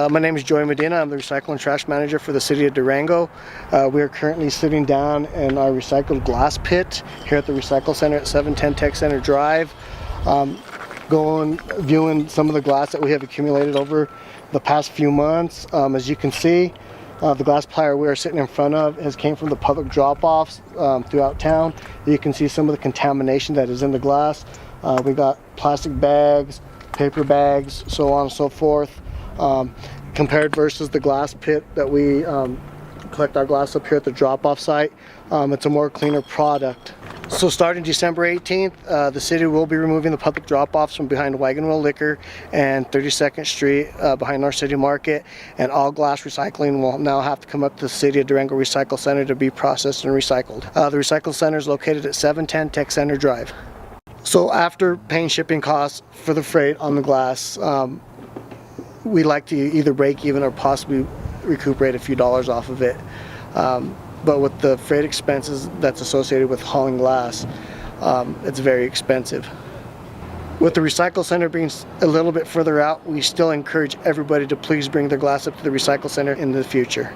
My name is Joey Medina. I'm the Recycle and Trash Manager for the City of Durango. We are currently sitting down in our recycled glass pit here at the Recycle Center at 710 Tech Center Drive, viewing some of the glass that we have accumulated over the past few months. As you can see, the glass plier we are sitting in front of came from the public drop-offs throughout town. You can see some of the contamination that is in the glass. We got plastic bags, paper bags, so on and so forth. Compared versus the glass pit that we collect our glass up here at the drop-off site, it's a more cleaner product. So starting December 18th, the city will be removing the public drop-offs from behind Wagon Wheel Liquor and 32nd Street behind our city market, and all glass recycling will now have to come up to the City of Durango Recycle Center to be processed and recycled. The Recycle Center is located at 710 Tech Center Drive. So after paying shipping costs for the freight on the glass, we like to either break even or possibly recuperate a few dollars off of it. But with the freight expenses that's associated with hauling glass, it's very expensive. With the Recycle Center being a little bit further out, we still encourage everybody to please bring their glass up to the Recycle Center in the future.